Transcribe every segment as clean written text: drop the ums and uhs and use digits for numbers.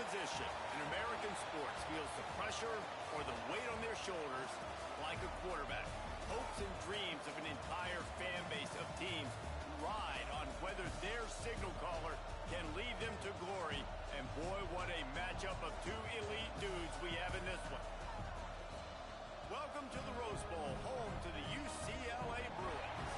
position in American sports feels the pressure or the weight on their shoulders like a quarterback. Hopes and dreams of an entire fan base of teams ride on whether their signal caller can lead them to glory. And boy, what a matchup of two elite dudes we have in this one. Welcome to the Rose Bowl, home to the UCLA Bruins.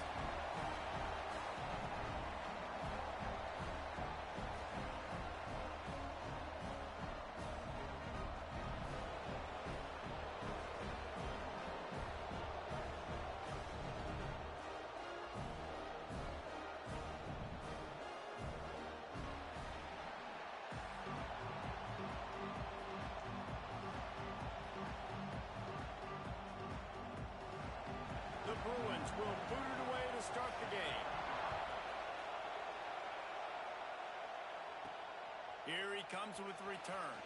The Bruins will boot it away to start the game. Here he comes with the return.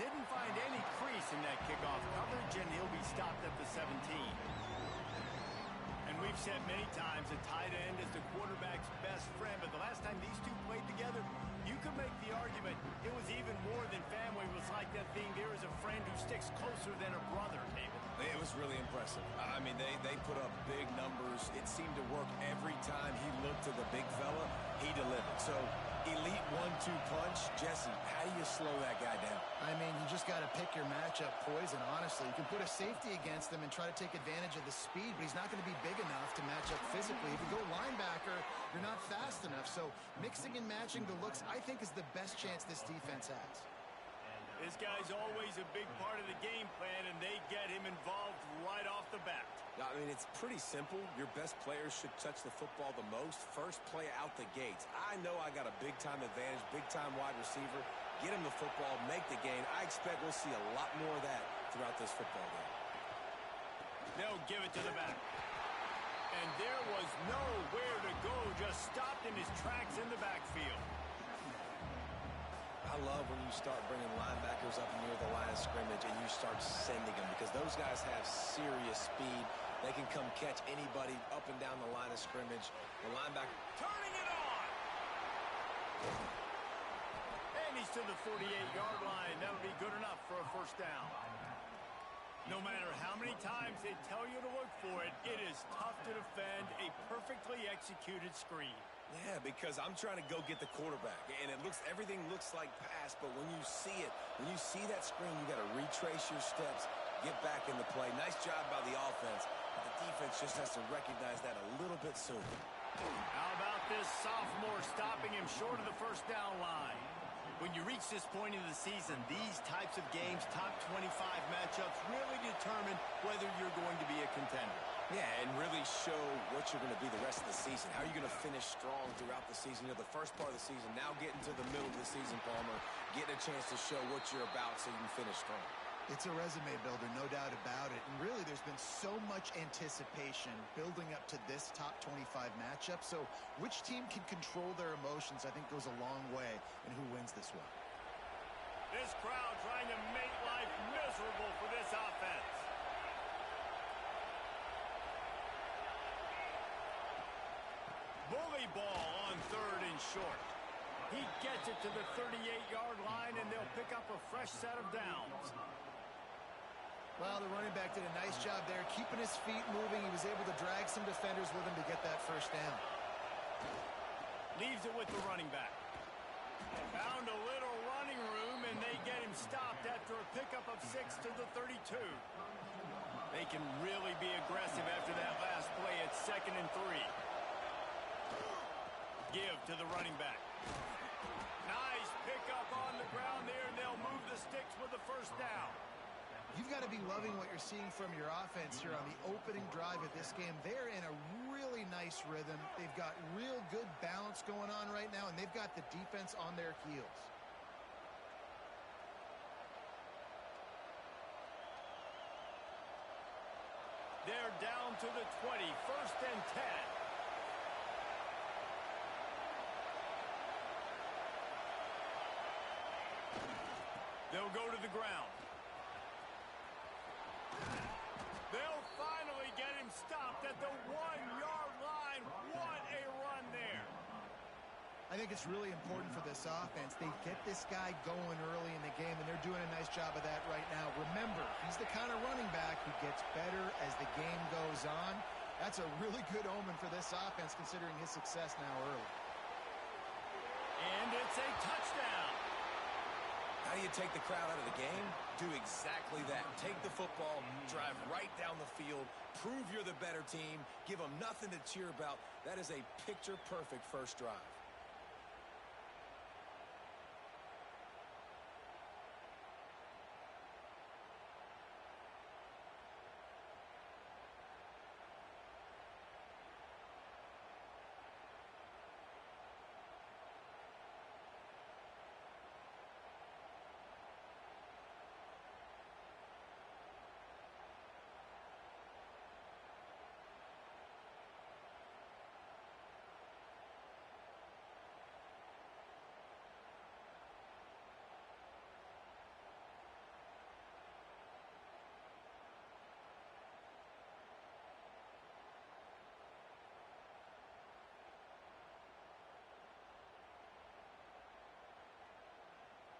Didn't find any crease in that kickoff coverage, and he'll be stopped at the 17. And we've said many times a tight end is the quarterback's best friend, but the last time these two played together, you could make the argument it was even more than family. It was like that thing, there is a friend who sticks closer than a brother, David. It was really impressive. I mean, they put up big numbers. It seemed to work every time he looked to the big fella. He delivered. So, elite 1-2 punch. Jesse, how do you slow that guy down? I mean, you just got to pick your matchup poison, honestly. You can put a safety against him and try to take advantage of the speed, but he's not going to be big enough to match up physically. If you go linebacker, you're not fast enough. So, mixing and matching the looks, I think, is the best chance this defense has. This guy's always a big part of the game plan, and they get him involved right off the bat. I mean, it's pretty simple. Your best players should touch the football the most. First play out the gates. I know I got a big-time advantage, big-time wide receiver. Get him the football, make the gain. I expect we'll see a lot more of that throughout this football game. They'll give it to the back. And there was nowhere to go, just stopped in his tracks in the backfield. I love when you start bringing linebackers up near the line of scrimmage and you start sending them, because those guys have serious speed. They can come catch anybody up and down the line of scrimmage. The linebacker turning it on. And he's to the 48-yard line. That'll be good enough for a first down. No matter how many times they tell you to look for it, it is tough to defend a perfectly executed screen. Yeah, because I'm trying to go get the quarterback, and everything looks like pass, but when you see that screen, you got to retrace your steps, get back in the play. Nice job by the offense, but the defense just has to recognize that a little bit sooner. How about this sophomore stopping him short of the first down line? When you reach this point in the season, these types of games, top 25 matchups, really determine whether you're going to be a contender. Yeah, and really show what you're going to be the rest of the season. How are you going to finish strong throughout the season? You know, the first part of the season, now getting to the middle of the season, Palmer, getting a chance to show what you're about so you can finish strong. It's a resume builder, no doubt about it. And really, there's been so much anticipation building up to this top 25 matchup. So which team can control their emotions, I think, goes a long way in who wins this one. This crowd trying to make life miserable for this offense. Bully ball on third and short. He gets it to the 38-yard line, and they'll pick up a fresh set of downs. Well, the running back did a nice job there, keeping his feet moving. He was able to drag some defenders with him to get that first down. Leaves it with the running back. Found a little running room, and they get him stopped after a pickup of 6 to the 32. They can really be aggressive after that last play at 2nd and 3. Give to the running back. Nice pickup on the ground there, and they'll move the sticks with the first down. You've got to be loving what you're seeing from your offense here on the opening drive of this game. They're in a really nice rhythm. They've got real good balance going on right now, and they've got the defense on their heels. They're down to the 20, 1st and 10. They'll go to the ground. They'll finally get him stopped at the 1-yard line. What a run there. I think it's really important for this offense. They get this guy going early in the game, and they're doing a nice job of that right now. Remember, he's the kind of running back who gets better as the game goes on. That's a really good omen for this offense, considering his success now early. And it's a touchdown. How do you take the crowd out of the game? Do exactly that. Take the football, drive right down the field, prove you're the better team, give them nothing to cheer about. That is a picture-perfect first drive.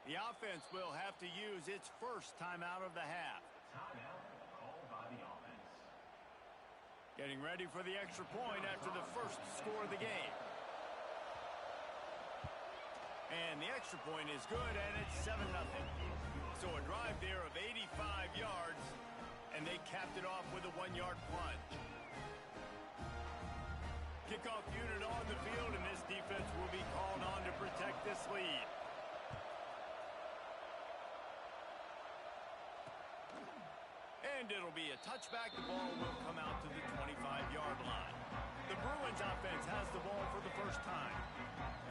The offense will have to use its first timeout of the half. Timeout called by the offense. Getting ready for the extra point after the first score of the game. And the extra point is good, and it's 7-0. So a drive there of 85 yards, and they capped it off with a 1-yard plunge. Kickoff unit on the field, and this defense will be called on to protect this lead. And it'll be a touchback. The ball will come out to the 25-yard line. The Bruins offense has the ball for the first time.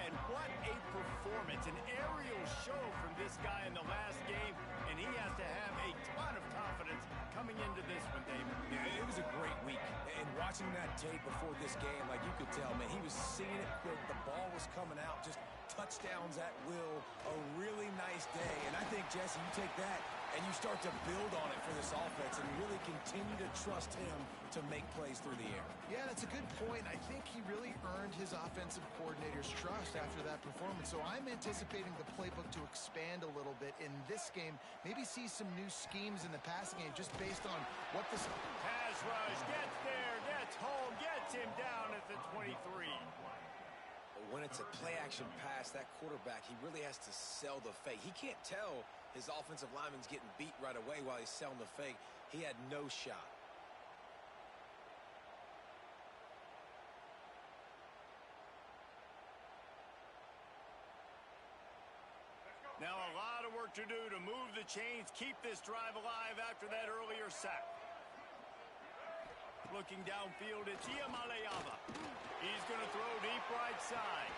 And what a performance, an aerial show from this guy in the last game, and he has to have a ton of confidence coming into this one, David. Yeah, it was a great week. And watching that tape before this game, like you could tell, man, he was seeing it quick. The ball was coming out, just touchdowns at will. A really nice day. And I think, Jesse, you take that and you start to build on it for this offense and really continue to trust him to make plays through the air. Yeah, that's a good point. I think he really earned his offensive coordinator's trust after that performance. So I'm anticipating the playbook to expand a little bit in this game. Maybe see some new schemes in the passing game just based on what this... Pass rush, gets there, gets home, gets him down at the 23. When it's a play-action pass, that quarterback, he really has to sell the fake. He can't tell his offensive lineman's getting beat right away while he's selling the fake. He had no shot. Now a lot of work to do to move the chains, keep this drive alive after that earlier sack. Looking downfield, it's Iamaleava. He's going to throw deep right side.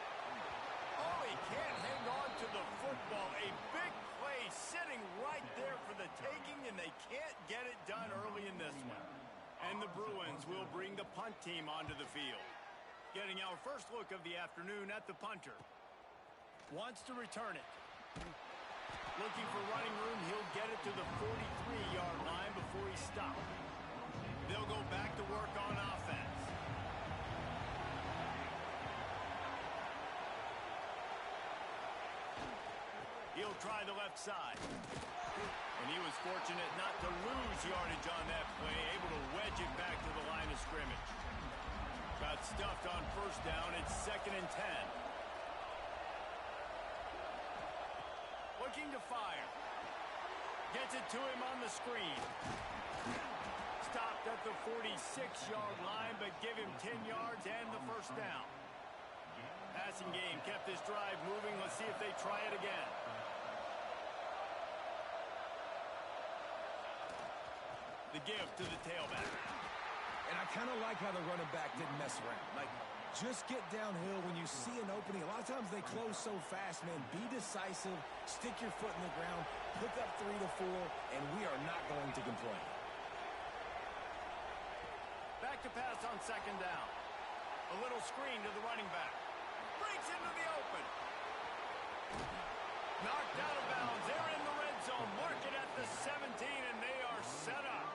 Oh, he can't hang on to the football. A big play sitting right there for the taking, and they can't get it done early in this one. And the Bruins will bring the punt team onto the field. Getting our first look of the afternoon at the punter. Wants to return it. Looking for running room, he'll get it to the 43-yard line before he stops. They'll go back to work on offense. He'll try the left side. And he was fortunate not to lose yardage on that play, able to wedge it back to the line of scrimmage. Got stuffed on first down. It's 2nd and 10. Looking to fire. Gets it to him on the screen. Stopped at the 46-yard line, but give him 10 yards and the first down. Passing game kept this drive moving. Let's see if they try it again. The give to the tailback. And I kind of like how the running back didn't mess around. Like, just get downhill when you see an opening. A lot of times they close so fast, man. Be decisive, stick your foot in the ground, pick up 3 to 4, and we are not going to complain. Back to pass on 2nd down. A little screen to the running back. Breaks into the open. Knocked out of bounds. They're in the red zone. Mark it at the 17, and they are set up.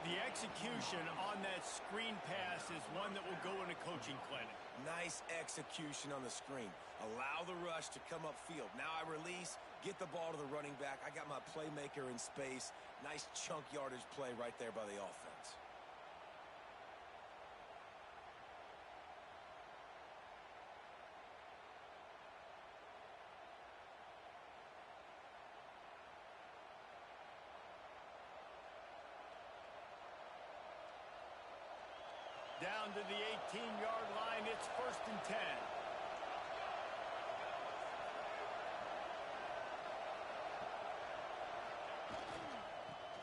The execution on that screen pass is one that will go in a coaching clinic. Nice execution on the screen. Allow the rush to come upfield. Now I release, get the ball to the running back. I got my playmaker in space. Nice chunk yardage play right there by the offense. Down to the 18-yard line, it's 1st and 10.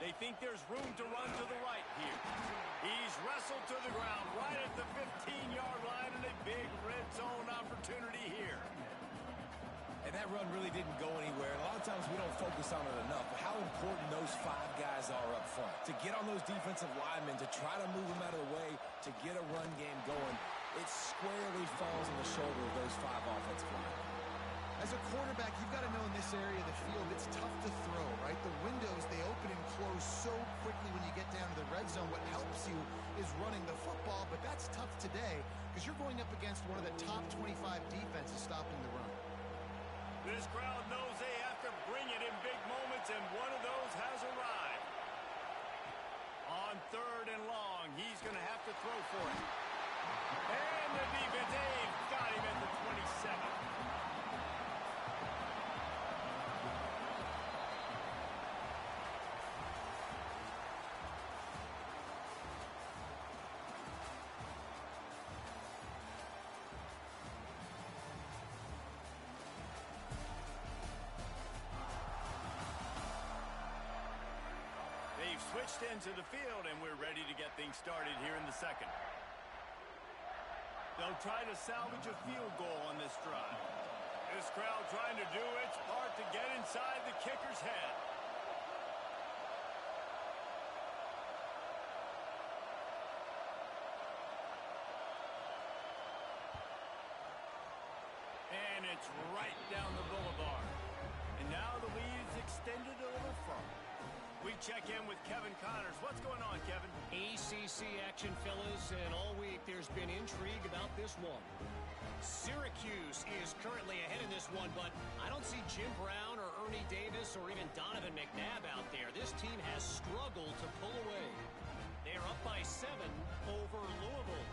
They think there's room to run to the right here. He's wrestled to the ground right at the 15-yard line, and a big red zone opportunity here. And that run really didn't go anywhere. A lot of times we don't focus on it enough, but how important those 5 guys are up front. To get on those defensive linemen, to try to move them out of the way, to get a run game going, it squarely falls on the shoulder of those 5 offensive linemen. As a quarterback, you've got to know in this area of the field, it's tough to throw, right? The windows, they open and close so quickly when you get down to the red zone. What helps you is running the football, but that's tough today because you're going up against one of the top 25 defenses stopping the run. This crowd knows they have to bring it in big moments, and one of those has arrived. On 3rd and long, he's going to have to throw for it. And the defense, they've got him at the 27. They've switched into the field, and we're ready to get things started here in the second. They'll try to salvage a field goal on this drive. This crowd trying to do its part to get inside the kicker's head. And it's right down the boulevard. And now the lead's extended a little further. We check in with Kevin Connors. What's going on, Kevin? ACC action, fellas, and all week there's been intrigue about this one. Syracuse is currently ahead in this one, but I don't see Jim Brown or Ernie Davis or even Donovan McNabb out there. This team has struggled to pull away. They're up by 7 over Louisville.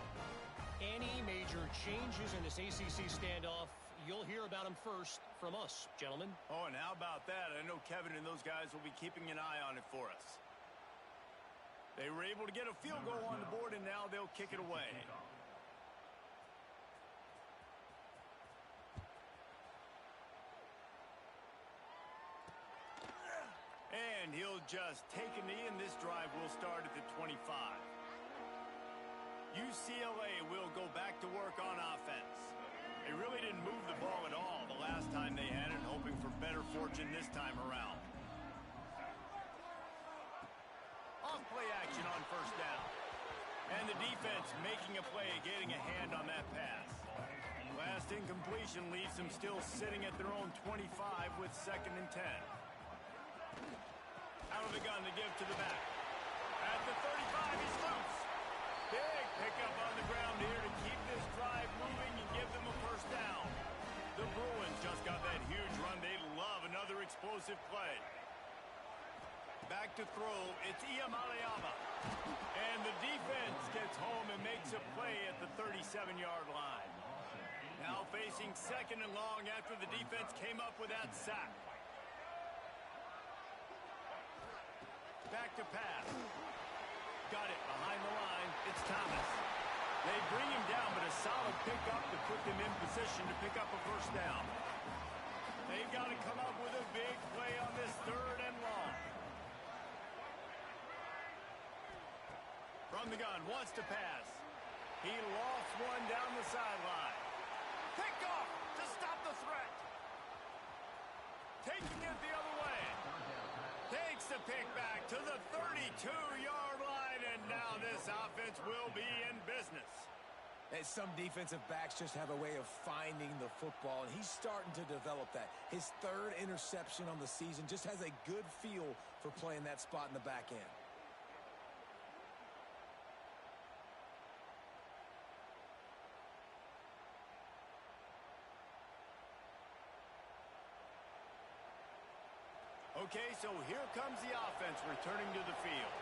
Any major changes in this ACC standoff, you'll hear about them first from us, gentlemen. Oh, and how about that? I know Kevin and those guys will be keeping an eye on it for us. They were able to get a field goal on the board, and now they'll kick it away. And he'll just take a knee, and this drive will start at the 25. UCLA will go back to work on offense. They really didn't move the ball at all the last time they had it, hoping for better fortune this time around. Off play action on 1st down. And the defense making a play, getting a hand on that pass. Last incompletion leaves them still sitting at their own 25 with 2nd and 10. Out of the gun to give to the back. At the 35, he's loose. Big pickup on the ground here to keep this drive moving and give them a 1st down. The Bruins just got that huge run. They love another explosive play. Back to throw, it's Iamaleava. And the defense gets home and makes a play at the 37-yard line. Now facing 2nd and long after the defense came up with that sack. Back to pass. Got it behind the line. It's Thomas. They bring him down, but a solid pickup to put them in position to pick up a 1st down. They've got to come up with a big play on this 3rd and long. From the gun, wants to pass. He lost one down the sideline. Pick off to stop the threat. Taking it the other way. Takes the pick back to the 32-yard line, and now this offense will be in business. And some defensive backs just have a way of finding the football, and he's starting to develop that. His 3rd interception on the season just has a good feel for playing that spot in the back end. Okay, so here comes the offense returning to the field.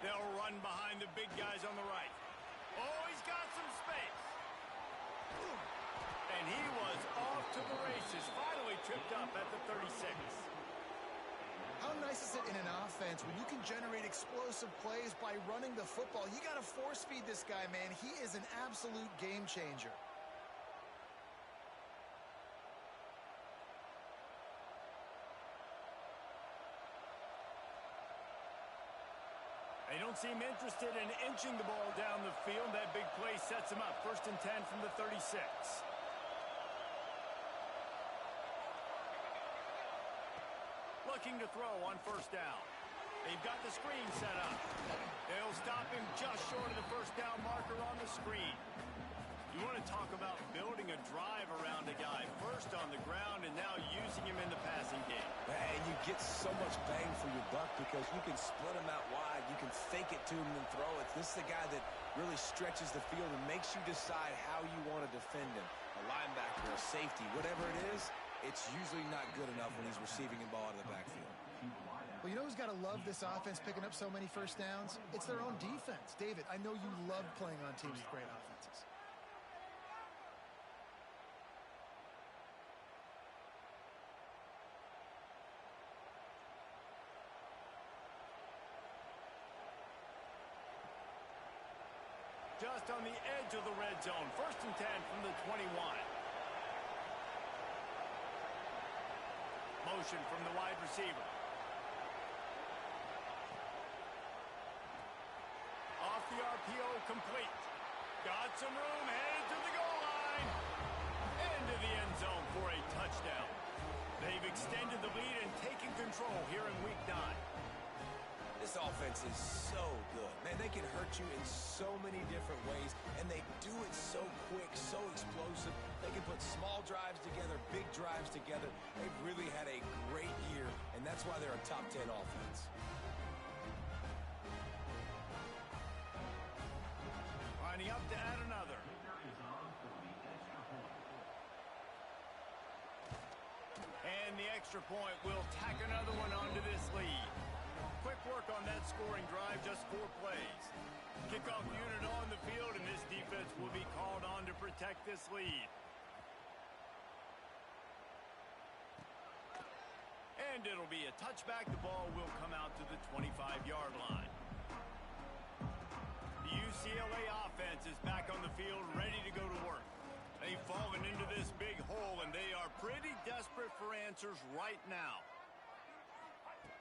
They'll run behind the big guys on the right. Oh, he's got some space. And he was off to the races, finally tripped up at the 36. How nice is it in an offense when you can generate explosive plays by running the football? You got to force feed this guy, man. He is an absolute game changer. They don't seem interested in inching the ball down the field. That big play sets him up. 1st and 10 from the 36. Looking to throw on 1st down. They've got the screen set up. They'll stop him just short of the 1st down marker on the screen. You want to talk about building a drive around a guy. First on the ground and now using him in the passing game. And you get so much bang for your buck because you can split him out wide. You can fake it to him and throw it. This is the guy that really stretches the field and makes you decide how you want to defend him. A linebacker, a safety, whatever it is, it's usually not good enough when he's receiving the ball out of the backfield. Well, you know who's got to love this offense picking up so many 1st downs? It's their own defense. David, I know you love playing on teams with great offenses. Just on the edge of the red zone. 1st and 10 from the 21. Motion from the wide receiver. Off the RPO, complete. Got some room, headed to the goal line. Into the end zone for a touchdown. They've extended the lead and taken control here in week 9. This offense is so good. Man, they can hurt you in so many different ways, and they do it so quick, so explosive. They can put small drives together, big drives together. They've really had a great year, and that's why they're a top 10 offense. Lining up to add another. And the extra point will tack another one onto this lead. Quick work on that scoring drive, just 4 plays. Kickoff unit on the field, and this defense will be called on to protect this lead. And it'll be a touchback. The ball will come out to the 25-yard line. The UCLA offense is back on the field, ready to go to work. They've fallen into this big hole, and they are pretty desperate for answers right now.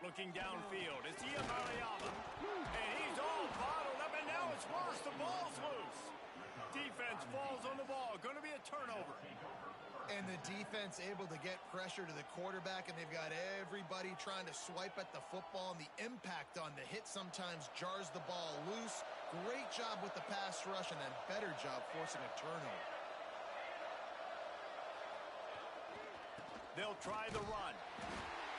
Looking downfield, it's Iamaleava. And he's all bottled up, and now it's worse. The ball's loose. Defense falls on the ball. Going to be a turnover. And the defense able to get pressure to the quarterback, and they've got everybody trying to swipe at the football, and the impact on the hit sometimes jars the ball loose. Great job with the pass rush, and a better job forcing a turnover. They'll try the run.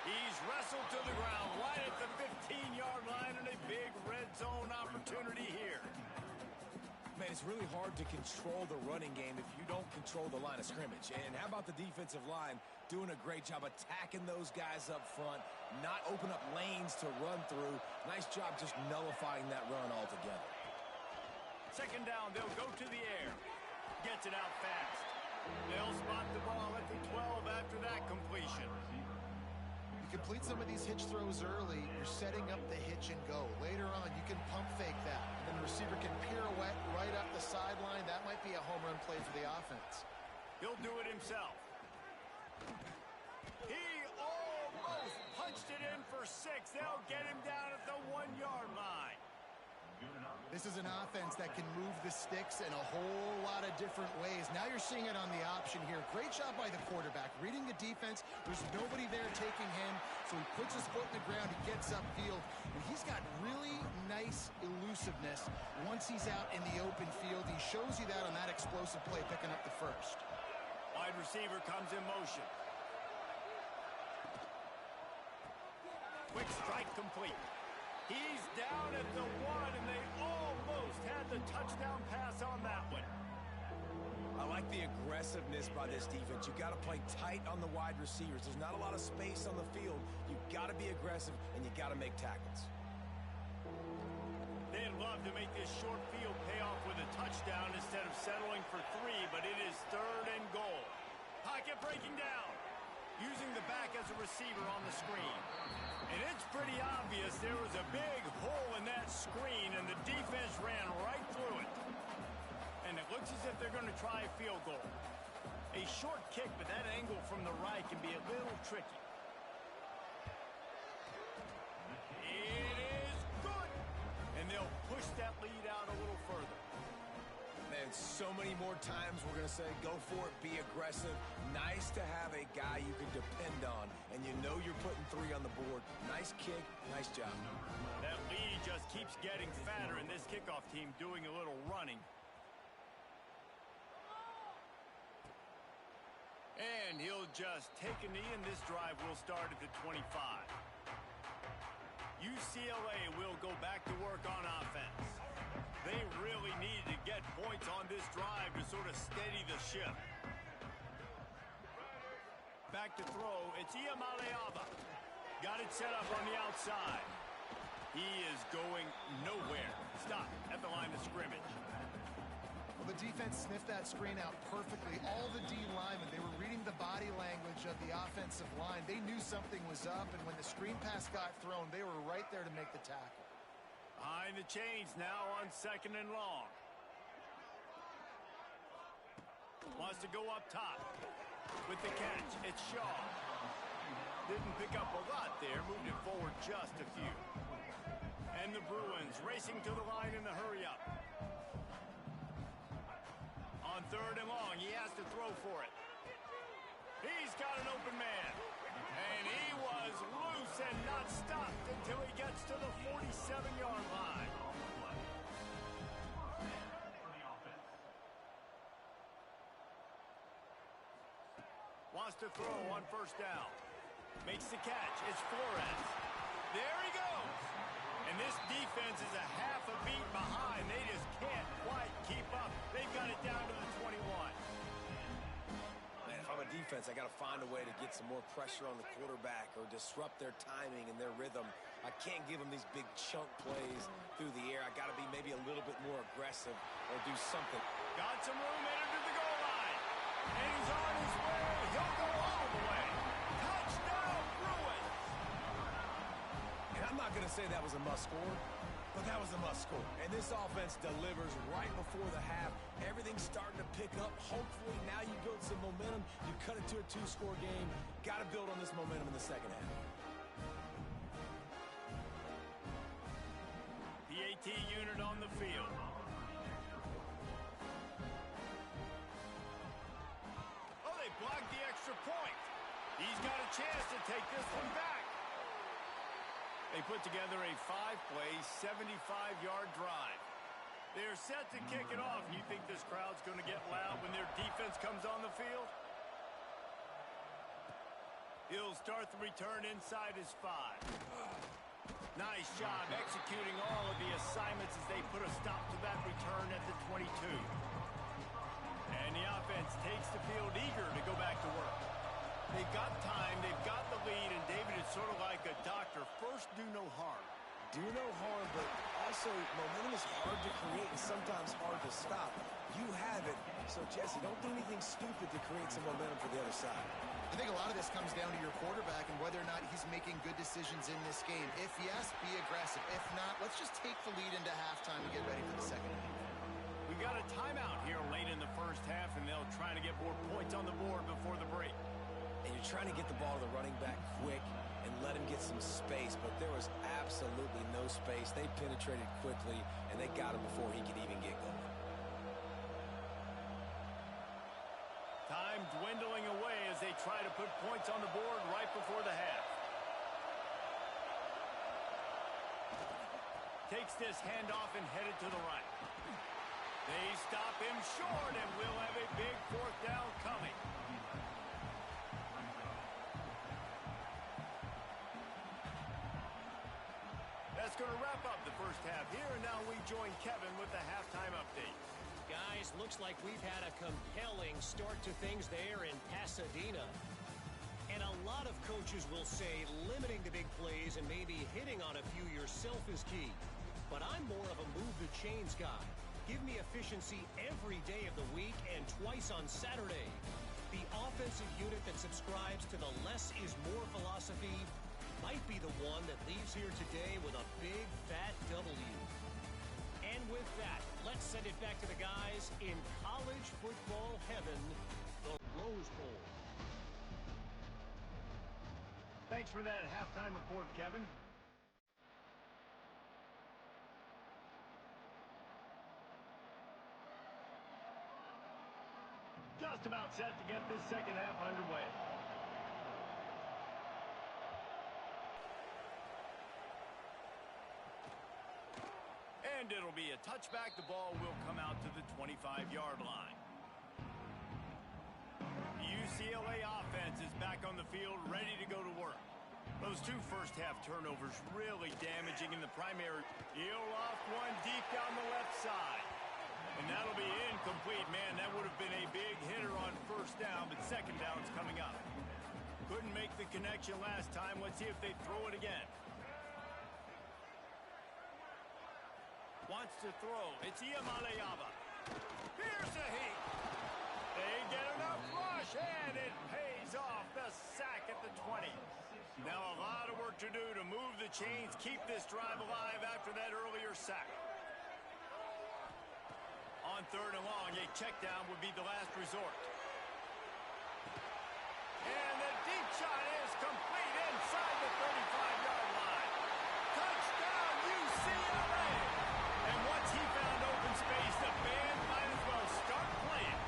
He's wrestled to the ground right at the 15-yard line, and a big red zone opportunity here. Man, it's really hard to control the running game if you don't control the line of scrimmage. And how about the defensive line doing a great job attacking those guys up front, not open up lanes to run through. Nice job just nullifying that run altogether. 2nd down, they'll go to the air. Gets it out fast. They'll spot the ball at the 12 after that completion. You complete some of these hitch throws early, you're setting up the hitch and go. Later on, you can pump fake that. And the receiver can pirouette right up the sideline. That might be a home run play for the offense. He'll do it himself. He almost punched it in for 6. They'll get him down at the 1-yard line. This is an offense that can move the sticks in a whole lot of different ways. Now you're seeing it on the option here. Great job by the quarterback. Reading the defense. There's nobody there taking him, so he puts his foot in the ground. He gets upfield. And he's got really nice elusiveness once he's out in the open field. He shows you that on that explosive play, picking up the first. Wide receiver comes in motion. Quick strike complete. He's down at the 1, and they almost had the touchdown pass on that one. I like the aggressiveness by this defense. You got to play tight on the wide receivers. There's not a lot of space on the field. You got to be aggressive, and you got to make tackles. They'd love to make this short field pay off with a touchdown instead of settling for 3, but it is 3rd and goal. Pocket breaking down. Using the back as a receiver on the screen. And it's pretty obvious there was a big hole in that screen, and the defense ran right through it. And it looks as if they're going to try a field goal. A short kick, but that angle from the right can be a little tricky. It is good. And they'll push that lead out a little further. Man, so many more times we're going to say, go for it, be aggressive. Nice to have a guy you can depend on, and you know you're putting 3 on the board. Nice kick, nice job. That lead just keeps getting fatter, and this kickoff team doing a little running. And he'll just take a knee, and this drive will start at the 25. UCLA will go back to work on offense. They really needed to get points on this drive to sort of steady the ship. Back to throw, it's Iamaleava. Got it set up on the outside. He is going nowhere. Stop at the line of scrimmage. Well, the defense sniffed that screen out perfectly. All the D linemen, they were reading the body language of the offensive line. They knew something was up, and when the screen pass got thrown, they were right there to make the tackle. Behind the chains now on 2nd and long. Wants to go up top. With the catch, it's Shaw. Didn't pick up a lot there, moved it forward just a few. And the Bruins racing to the line in the hurry-up. On 3rd and long, he has to throw for it. He's got an open man. And he was loose and not stopped until he gets to the 47-yard line. Wants to throw on 1st down. Makes the catch. It's Flores. There he goes. And this defense is a half a beat behind. They just can't quite keep up. They've got it down to the 21. Man, if I'm a defense, I got to find a way to get some more pressure on the quarterback or disrupt their timing and their rhythm. I can't give them these big chunk plays through the air. I got to be maybe a little bit more aggressive or do something. Got some room, entered the goal line. And he's on his way. He'll go all the way. Touchdown, Bruins. And I'm not going to say that was a must score, but that was a must score. And this offense delivers right before the half. Everything's starting to pick up. Hopefully now you build some momentum. You cut it to a 2-score game. Got to build on this momentum in the second half. PAT unit on the field. Oh, they blocked the extra point. He's got a chance to take this one back. They put together a 5-play, 75-yard drive. They're set to kick it off. You think this crowd's going to get loud when their defense comes on the field? He'll start the return inside his 5. Nice job executing all of the assignments as they put a stop to that return at the 22. And the offense takes the field eager to go back to work. They've got time, they've got the lead, and David is sort of like a doctor. First, do no harm. Do no harm, but also momentum is hard to create and sometimes hard to stop. You have it, so Jesse, don't do anything stupid to create some momentum for the other side. I think a lot of this comes down to your quarterback and whether or not he's making good decisions in this game. If yes, be aggressive. If not, let's just take the lead into halftime and get ready for the second half. We got a timeout here late in the first half, and they'll try to get more points on the board before the break. And you're trying to get the ball to the running back quick and let him get some space, but there was absolutely no space. They penetrated quickly, and they got him before he could even get going. Time dwindling away as they try to put points on the board right before the half. Takes this handoff and headed to the right. They stop him short, and we'll have a big 4th down coming. That's going to wrap up the first half here, and now we join Kevin with the halftime update. Guys, looks like we've had a compelling start to things there in Pasadena. And a lot of coaches will say limiting the big plays and maybe hitting on a few yourself is key. But I'm more of a move-the-chains guy. Give me efficiency every day of the week and twice on Saturday. The offensive unit that subscribes to the less is more philosophy might be the one that leaves here today with a big, fat W. And with that, let's send it back to the guys in college football heaven, the Rose Bowl. Thanks for that halftime report, Kevin. Just about set to get this second half underway. And it'll be a touchback. The ball will come out to the 25-yard line. The UCLA offense is back on the field, ready to go to work. Those two first-half turnovers really damaging in the primary. He'll off one deep down the left side. And that'll be incomplete. Man, that would have been a big hitter on first down, but second down's coming up. Couldn't make the connection last time. Let's see if they throw it again. Wants to throw. It's Iamaleava. Here's a heat. They get enough rush, and it pays off. The sack at the 20. Now a lot of work to do to move the chains, keep this drive alive after that earlier sack. On third and long, a check down would be the last resort. And the deep shot is complete inside the 35-yard line. Touchdown, UCLA! And once he found open space, the band might as well start playing.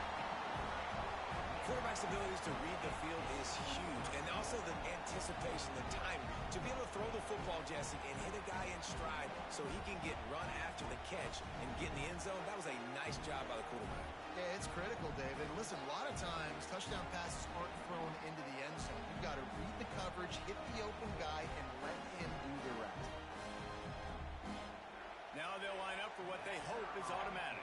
Quarterback's abilities to read the field is huge, and also the anticipation, the time to be able to throw the football, Jesse, and hit a guy in stride so he can get run after the catch and get in the end zone. That was a nice job by the quarterback. Yeah, it's critical, David. Listen, a lot of times touchdown passes aren't thrown into the end zone. You've got to read the coverage, hit the open guy, and let him do the rest. Now they'll line up for what they hope is automatic.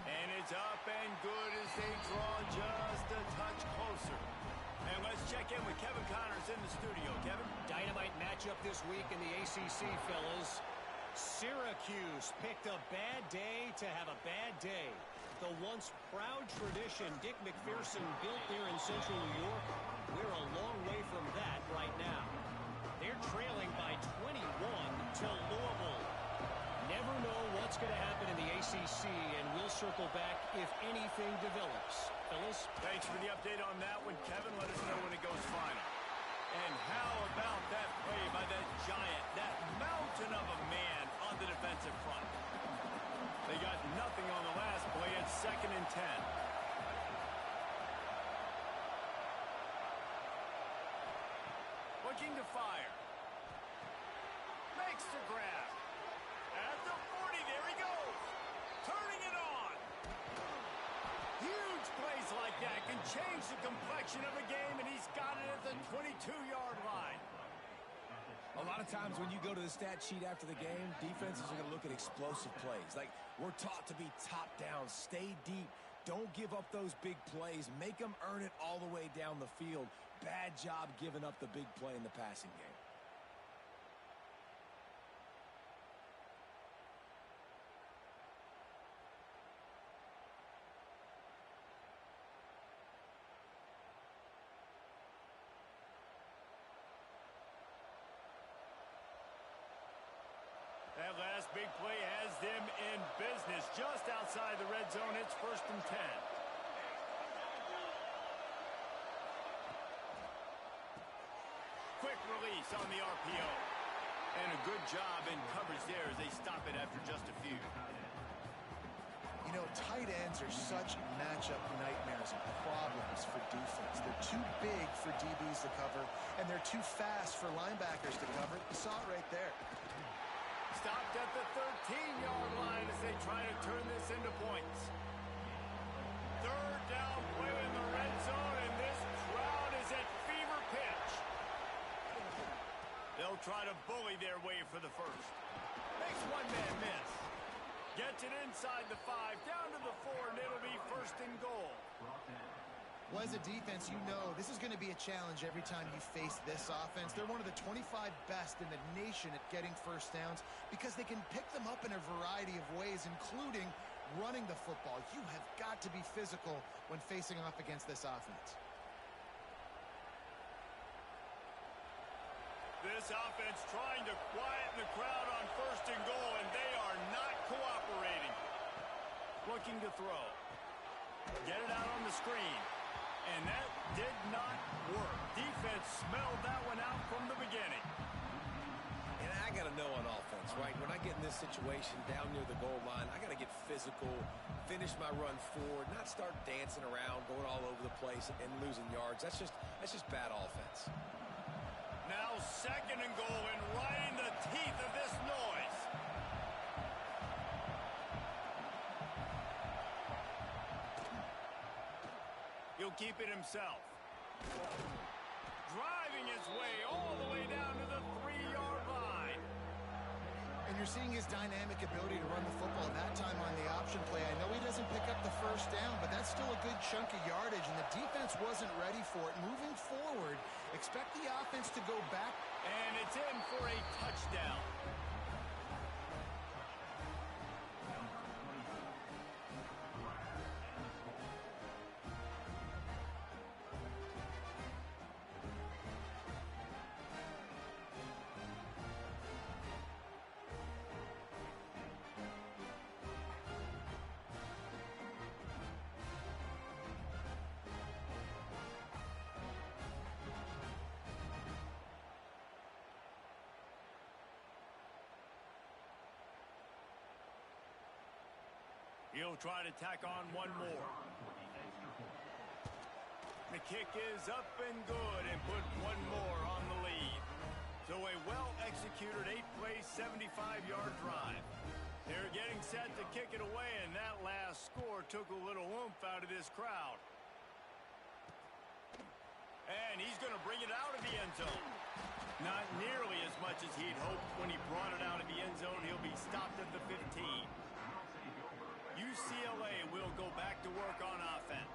And it's up and good as they draw just a touch closer. And let's check in with Kevin Connors in the studio. Kevin? Dynamite matchup this week in the ACC, fellas. Syracuse picked a bad day to have a bad day. The once proud tradition Dick McPherson built there in central New York, we're a long way from that right now. They're trailing by 21 to Louisville. Never know what's going to happen in the ACC, and we'll circle back if anything develops. Fellas? Thanks for the update on that one, Kevin. Let us know when it goes final. And how about that play by that giant, that mountain of a man on the defensive front? They got nothing on the last play. It's 2nd and 10. Looking to fire. Makes the grab. At the 40, there he goes. Turning it on. Huge plays like that can change the complexion of a game, and he's got it at the 22-yard line. A lot of times when you go to the stat sheet after the game, defenses are going to look at explosive plays. Like, we're taught to be top down, stay deep, don't give up those big plays, make them earn it all the way down the field. Bad job giving up the big play in the passing game. That last big play has them in business. Just outside the red zone, it's 1st and 10. Quick release on the RPO. And a good job in coverage there as they stop it after just a few. You know, tight ends are such matchup nightmares and problems for defense. They're too big for DBs to cover, and they're too fast for linebackers to cover. You saw it right there. Stopped at the 13-yard line as they try to turn this into points. 3rd down play in the red zone, and this crowd is at fever pitch. They'll try to bully their way for the first. Makes one man miss. Gets it inside the 5, down to the 4, and it'll be first and goal. Well, as a defense, you know this is going to be a challenge every time you face this offense. They're one of the 25 best in the nation at getting first downs because they can pick them up in a variety of ways, including running the football. You have got to be physical when facing off against this offense. This offense trying to quieten the crowd on first and goal, and they are not cooperating. Looking to throw. Get it out on the screen. And that did not work. Defense smelled that one out from the beginning. And I got to know on offense, right? When I get in this situation down near the goal line, I got to get physical, finish my run forward, not start dancing around, going all over the place and losing yards. That's just bad offense. Now second and goal, and right in the teeth of this noise. He'll keep it himself. Driving his way all the way down to the 3-yard line. And you're seeing his dynamic ability to run the football that time on the option play. I know he doesn't pick up the first down, but that's still a good chunk of yardage, and the defense wasn't ready for it. Moving forward, expect the offense to go back. And it's in for a touchdown. He'll try to tack on one more. The kick is up and good and put one more on the lead. So a well-executed 8-play, 75-yard drive. They're getting set to kick it away, and that last score took a little oomph out of this crowd. And he's going to bring it out of the end zone. Not nearly as much as he'd hoped when he brought it out of the end zone. He'll be stopped at the 15. UCLA will go back to work on offense.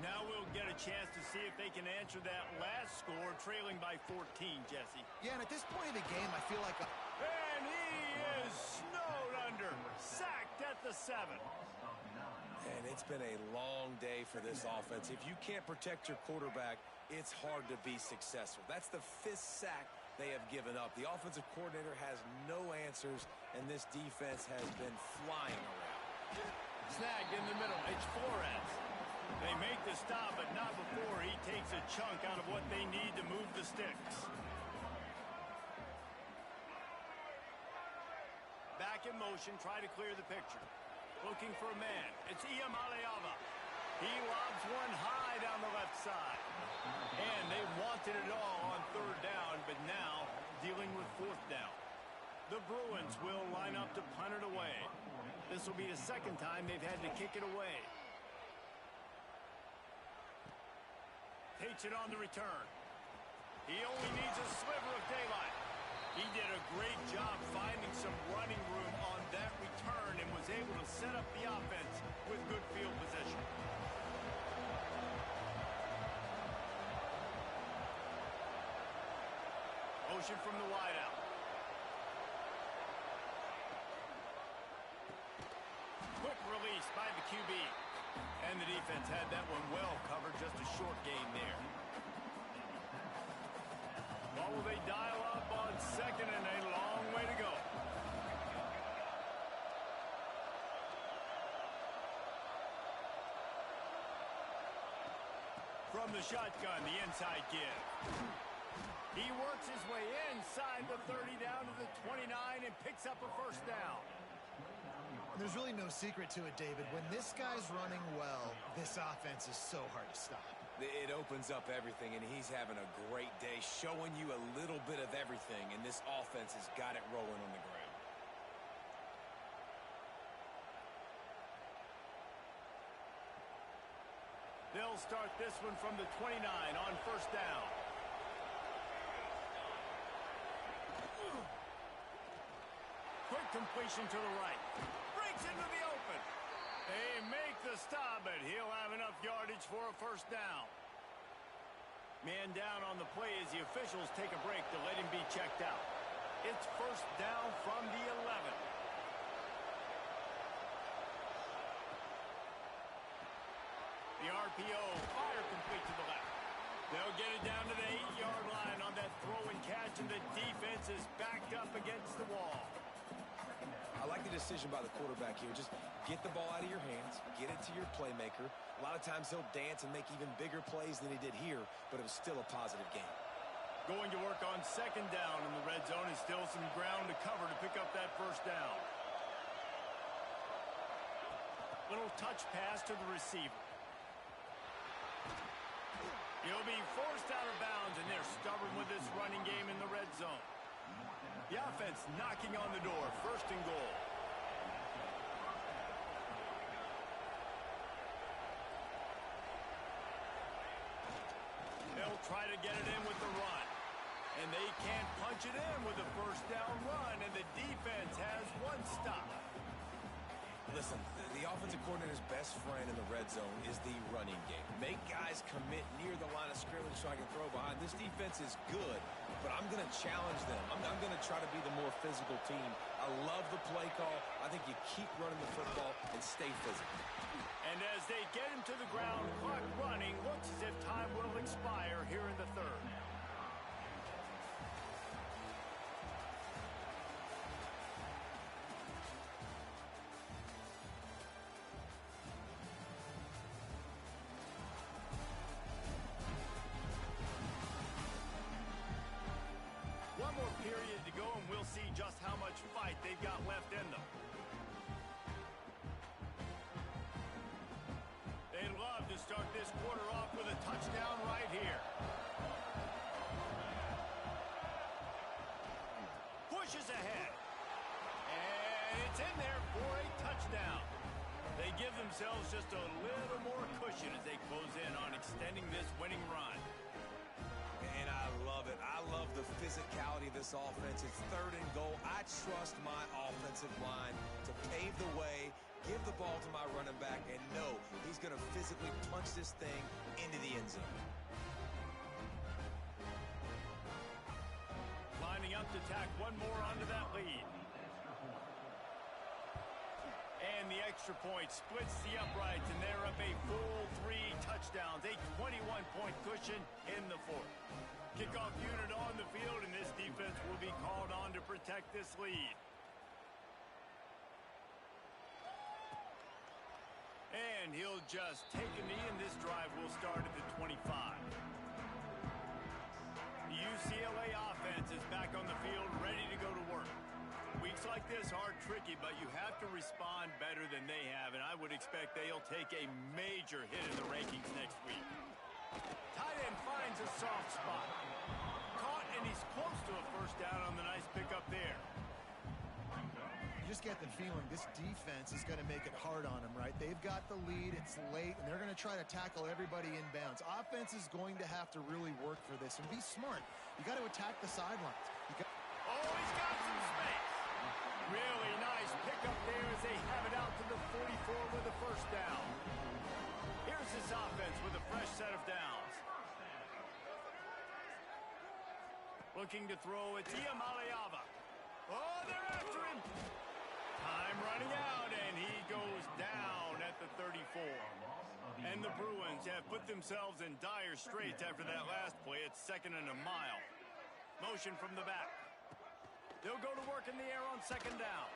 Now we'll get a chance to see if they can answer that last score, trailing by 14, Jesse. Yeah, and at this point of the game, I feel like And he is snowed under, sacked at the 7. And it's been a long day for this offense. If you can't protect your quarterback, it's hard to be successful. That's the 5th sack they have given up. The offensive coordinator has no answers, and this defense has been flying around. Snagged in the middle. It's Flores. They make the stop, but not before he takes a chunk out of what they need to move the sticks. Back in motion, try to clear the picture. Looking for a man. It's Iamaleava. He lobs one high down the left side. And they wanted it all on 3rd down, but now dealing with 4th down. The Bruins will line up to punt it away. This will be the 2nd time they've had to kick it away. Takes it on the return. He only needs a sliver of daylight. He did a great job finding some running room on that return and was able to set up the offense with good field position. Motion from the wideout. Quick release by the QB. And the defense had that one well covered, just a short gain there. What will they dial up on 2nd and a long way to go? From the shotgun, the inside give. He works his way inside the 30 down to the 29 and picks up a first down. there's really no secret to it, David. When this guy's running well, this offense is so hard to stop. It opens up everything, and he's having a great day, showing you a little bit of everything, and this offense has got it rolling on the ground. They'll start this one from the 29 on first down. Quick completion to the right. Breaks into the open. They make the stop, but he'll have enough yardage for a first down. Man down on the play as the officials take a break to let him be checked out. It's first down from the 11. The RPO, fire complete to the left. They'll get it down to the 8-yard line on that throw and catch, and the defense is backed up against the wall. I like the decision by the quarterback here. Just get the ball out of your hands, get it to your playmaker. A lot of times he'll dance and make even bigger plays than he did here, but it was still a positive game. Going to work on second down in the red zone is still some ground to cover to pick up that first down. Little touch pass to the receiver. He'll be forced out of bounds, and they're stubborn with this running game in the red zone. The offense knocking on the door, first and goal. They'll try to get it in with the run. And they can't punch it in with a first down run, and the defense has one stop. Listen, the offensive coordinator's best friend in the red zone is the running game. Make guys commit near the line of scrimmage so I can throw behind. This defense is good, but I'm going to challenge them. I'm going to try to be the more physical team. I love the play call. I think you keep running the football and stay physical. And as they get him to the ground, clock running, looks as if time will expire here in the third. One more period to go, and we'll see just how much fight they've got left in them. They'd love to start this quarter off with a touchdown right here. Pushes ahead. And it's in there for a touchdown. They give themselves just a little more cushion as they close in on extending this winning run. And I love it. I love the physicality of this offense. It's third and goal. I trust my offensive line to pave the way, give the ball to my running back, and know he's going to physically punch this thing into the end zone. Lining up to tack one more onto that lead. And the extra point splits the uprights, and they're up a full 3 touchdowns, a 21-point cushion in the fourth. Kickoff unit on the field, and this defense will be called on to protect this lead. And he'll just take a knee, and this drive will start at the 25. The UCLA offense is back on the field, ready to go to work. Weeks like this are tricky, but you have to respond better than they have, and I would expect they'll take a major hit in the rankings next week. Tight end finds a soft spot. Caught, and he's close to a first down on the nice pickup there. You just get the feeling this defense is going to make it hard on them, right? They've got the lead, it's late, and they're going to try to tackle everybody inbounds. Offense is going to have to really work for this and be smart. You got to attack the sidelines. Oh, he's got some space. Really nice pickup there as they have it out to the 44 with a first down. Here's this offense with a fresh set of downs. Looking to throw, it's Iamaleava. Oh, they're after him. Time running out, and he goes down at the 34. And the Bruins have put themselves in dire straits after that last play. It's second and a mile. Motion from the back. They'll go to work in the air on second down.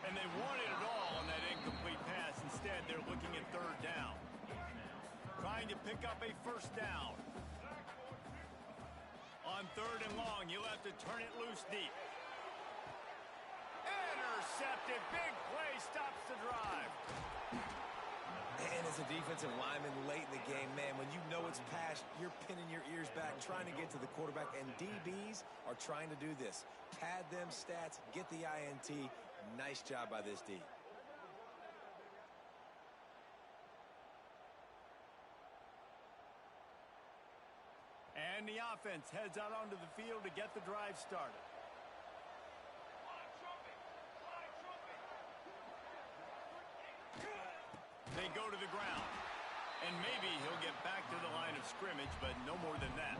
And they wanted it all on that incomplete pass. Instead, they're looking at third down. Trying to pick up a first down. On third and long, you'll have to turn it loose deep. Intercepted. Big play stops the drive. And as a defensive lineman late in the game, man, when you know it's past, you're pinning your ears back, trying to get to the quarterback, and DBs are trying to do this. Pad them stats, get the INT. Nice job by this D. And the offense heads out onto the field to get the drive started. they go to the ground. And maybe he'll get back to the line of scrimmage, but no more than that.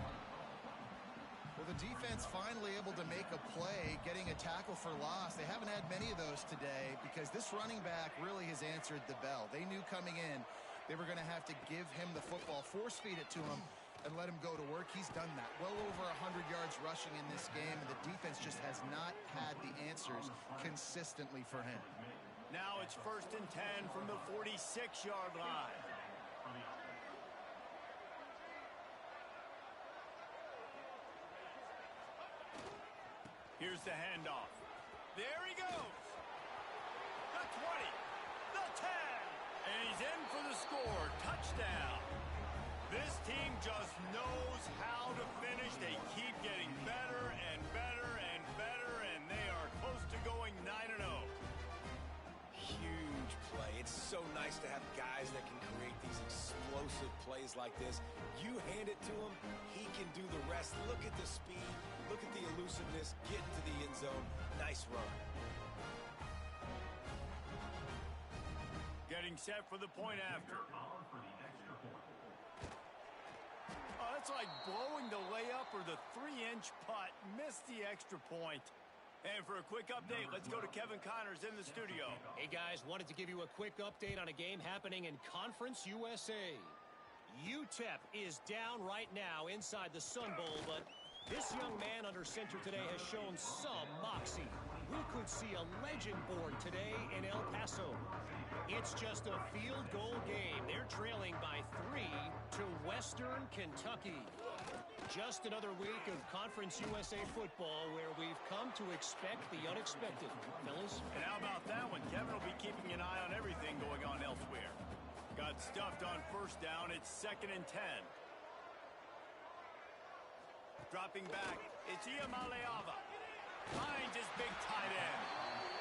Well, the defense finally able to make a play, getting a tackle for loss. They haven't had many of those today because this running back really has answered the bell. They knew coming in they were going to have to give him the football, force feed it to him, and let him go to work. He's done that. Well over 100 yards rushing in this game, and the defense just has not had the answers consistently for him. Now it's 1st and 10 from the 46-yard line. Here's the handoff. There he goes. The 20, the 10, and he's in for the score. Touchdown. This team just knows how to finish. They keep getting better and better and better, and they are close to going 9-0. Huge play. It's so nice to have guys that can create these explosive plays like this. You hand it to him, he can do the rest. Look at the speed. Look at the elusiveness. Get into the end zone. Nice run. Getting set for the point after. Oh, it's like blowing the layup or the 3-inch putt. Missed the extra point. And for a quick update, let's go to Kevin Connors in the studio. Hey, guys, wanted to give you a quick update on a game happening in Conference USA. UTEP is down right now inside the Sun Bowl, but this young man under center today has shown some moxie. We could see a legend born today in El Paso. It's just a field goal game. They're trailing by 3 to Western Kentucky. Just another week of Conference USA football where we've come to expect the unexpected. Fellas? And how about that one? Kevin will be keeping an eye on everything going on elsewhere. Got stuffed on 1st down. It's 2nd and 10. Dropping back, it's Iamaleava. Finds his big tight end.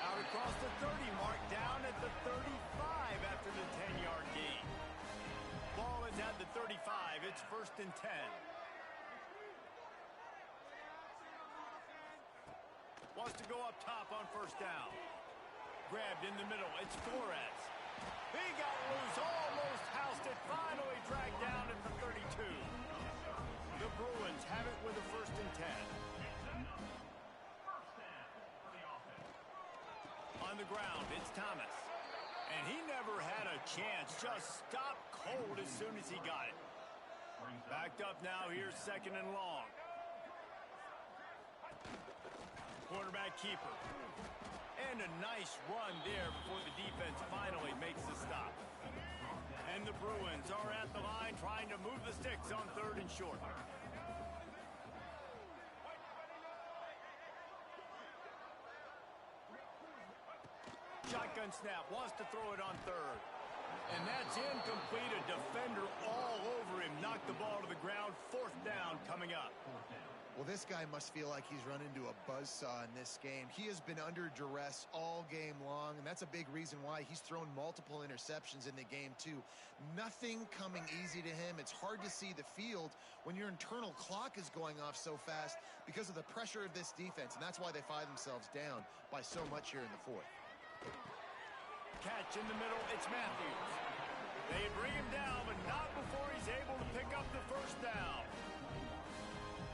Out across the 30 mark, down at the 35 after the 10-yard gain. Ball is at the 35. It's 1st and 10. Wants to go up top on 1st down. Grabbed in the middle. It's Flores. He got loose, almost housed it. Finally dragged down at the 32. The Bruins have it with a 1st and 10. On the ground, it's Thomas. And he never had a chance. Just stopped cold as soon as he got it. Backed up now. Here's 2nd and long. Quarterback keeper. And a nice run there before the defense finally makes the stop. And the Bruins are at the line trying to move the sticks on 3rd and short. Shotgun snap, wants to throw it on 3rd. And that's incomplete. A defender all over him. Knocked the ball to the ground. 4th down coming up. Well, this guy must feel like he's run into a buzzsaw in this game. He has been under duress all game long, and that's a big reason why he's thrown multiple interceptions in the game, too. Nothing coming easy to him. It's hard to see the field when your internal clock is going off so fast because of the pressure of this defense, and that's why they find themselves down by so much here in the 4th. Catch in the middle, it's Matthews. They bring him down, but not before he's able to pick up the 1st down.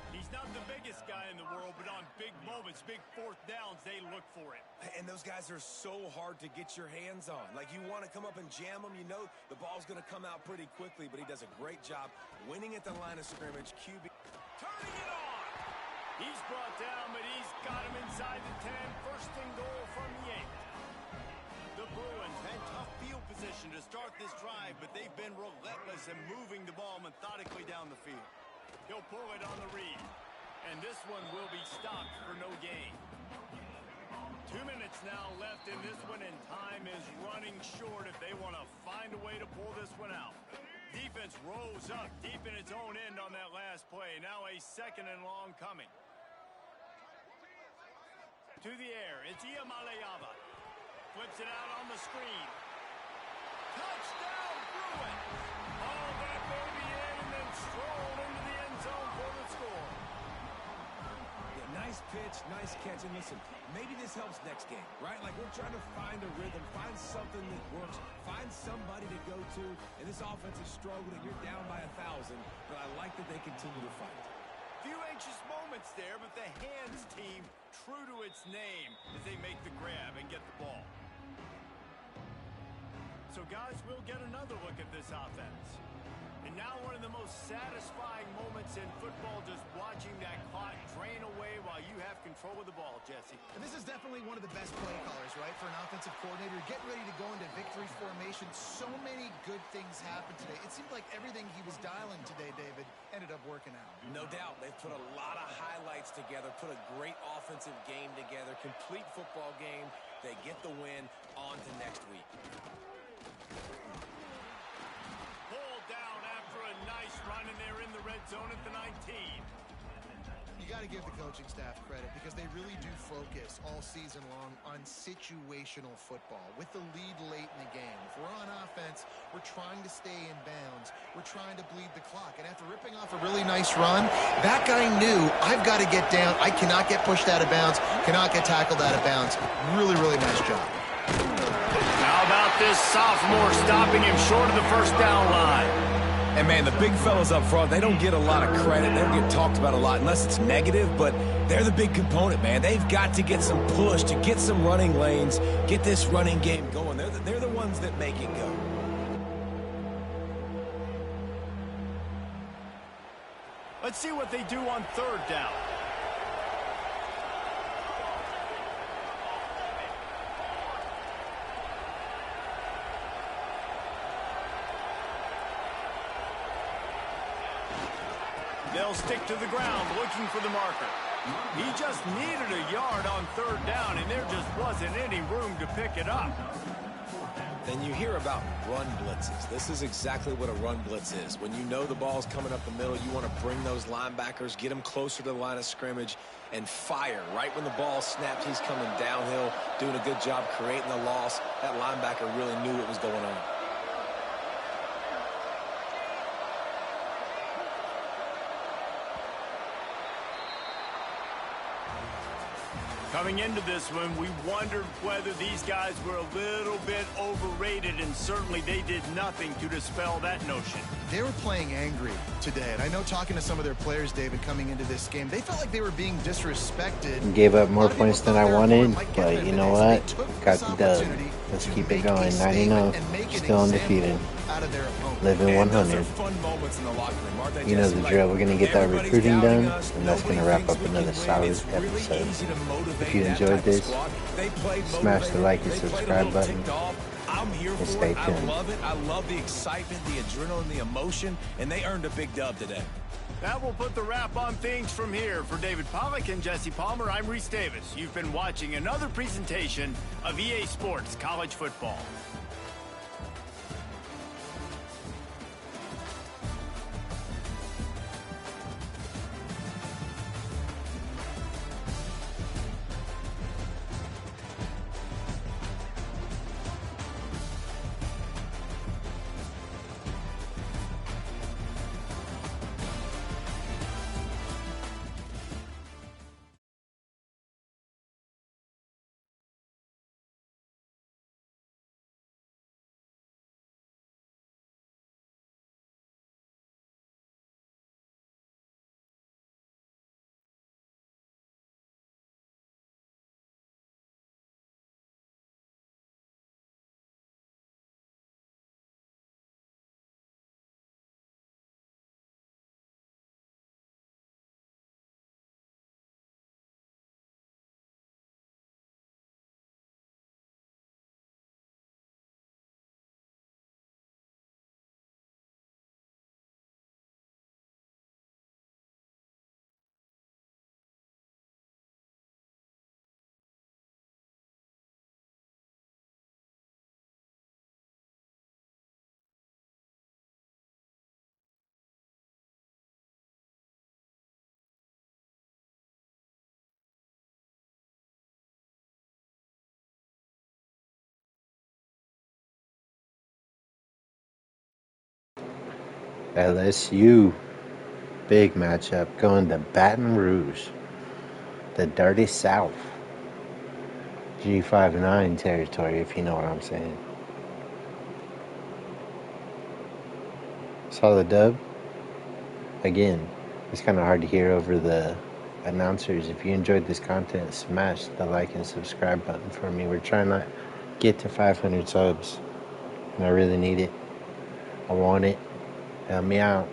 He's not the biggest guy in the world, but on big moments, big 4th downs, they look for it. And those guys are so hard to get your hands on. Like, you want to come up and jam them, you know the ball's going to come out pretty quickly, but he does a great job winning at the line of scrimmage. QB turning it on. He's brought down, but he's got him inside the 10. 1st and goal from the 8. The Bruins had tough field position to start this drive, but they've been relentless in moving the ball methodically down the field. He'll pull it on the read, and this one will be stopped for no gain. 2 minutes now left in this one, and time is running short if they want to find a way to pull this one out. Defense rose up deep in its own end on that last play. Now a 2nd and long coming. To the air, it's Iamaleava. Flips it out on the screen. Touchdown, Bruins! Oh, that baby in and then strolled into the end zone for the score. Yeah, Nice pitch, nice catch. And listen, maybe this helps next game, right? Like we're trying to find a rhythm, find something that works, find somebody to go to. And this offense is struggling. You're down by 1,000, but I like that they continue to fight. Few anxious moments there, but the hands team true to its name as they make the grab and get the ball. So guys, we'll get another look at this offense. And now one of the most satisfying moments in football, just watching that clock drain away while you have control of the ball, Jesse. And this is definitely one of the best play callers, right, for an offensive coordinator. Getting ready to go into victory formation. So many good things happened today. It seemed like everything he was dialing today, David, ended up working out. No doubt. They've put a lot of highlights together, put a great offensive game together, complete football game. They get the win. On to next week. Nice run, and they're in the red zone at the 19. You got to give the coaching staff credit because they really do focus all season long on situational football with the lead late in the game. If we're on offense, we're trying to stay in bounds. We're trying to bleed the clock. And after ripping off a really nice run, that guy knew, I've got to get down. I cannot get pushed out of bounds, cannot get tackled out of bounds. Really, really nice job. How about this sophomore stopping him short of the first down line? And, man, the big fellas up front, they don't get a lot of credit. They don't get talked about a lot unless it's negative, but they're the big component, man. They've got to get some push, to get some running lanes, get this running game going. They're the ones that make it go. Let's see what they do on third down. They'll stick to the ground looking for the marker. He just needed a yard on third down, and there just wasn't any room to pick it up. Then you hear about run blitzes. This is exactly what a run blitz is. When you know the ball's coming up the middle, you want to bring those linebackers, get them closer to the line of scrimmage, and fire. Right when the ball snapped, he's coming downhill, doing a good job creating the loss. That linebacker really knew what was going on. Coming into this one, we wondered whether these guys were a little bit overrated, and certainly they did nothing to dispel that notion. They were playing angry today, and I know talking to some of their players, David, coming into this game, they felt like they were being disrespected. Gave up more points than I wanted, but you know what? Got the dub. Let's keep it going. 9-0, still undefeated. Living 100. You know the drill. We're going to get that recruiting done, and that's going to wrap up another solid episode. If you enjoyed this, smash the like and subscribe button. I'm here for it. I love it. I love the excitement, the adrenaline, the emotion, and they earned a big dub today. That will put the wrap on things from here. For David Pollack and Jesse Palmer, I'm Reese Davis. You've been watching another presentation of EA Sports College Football. LSU, big matchup, going to Baton Rouge. the dirty South. G59 territory, if you know what I'm saying. Saw the dub. Again, it's kind of hard to hear over the announcers. If you enjoyed this content, smash the like and subscribe button for me. We're trying to get to 500 subs, and I really need it. I want it. Help me out.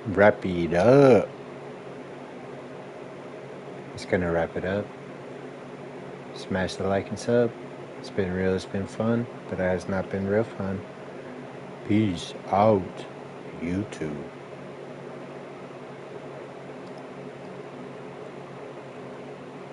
Wrap it up. It's gonna wrap it up. Smash the like and sub. It's been real, it's been fun, but it has not been real fun. Peace out, YouTube.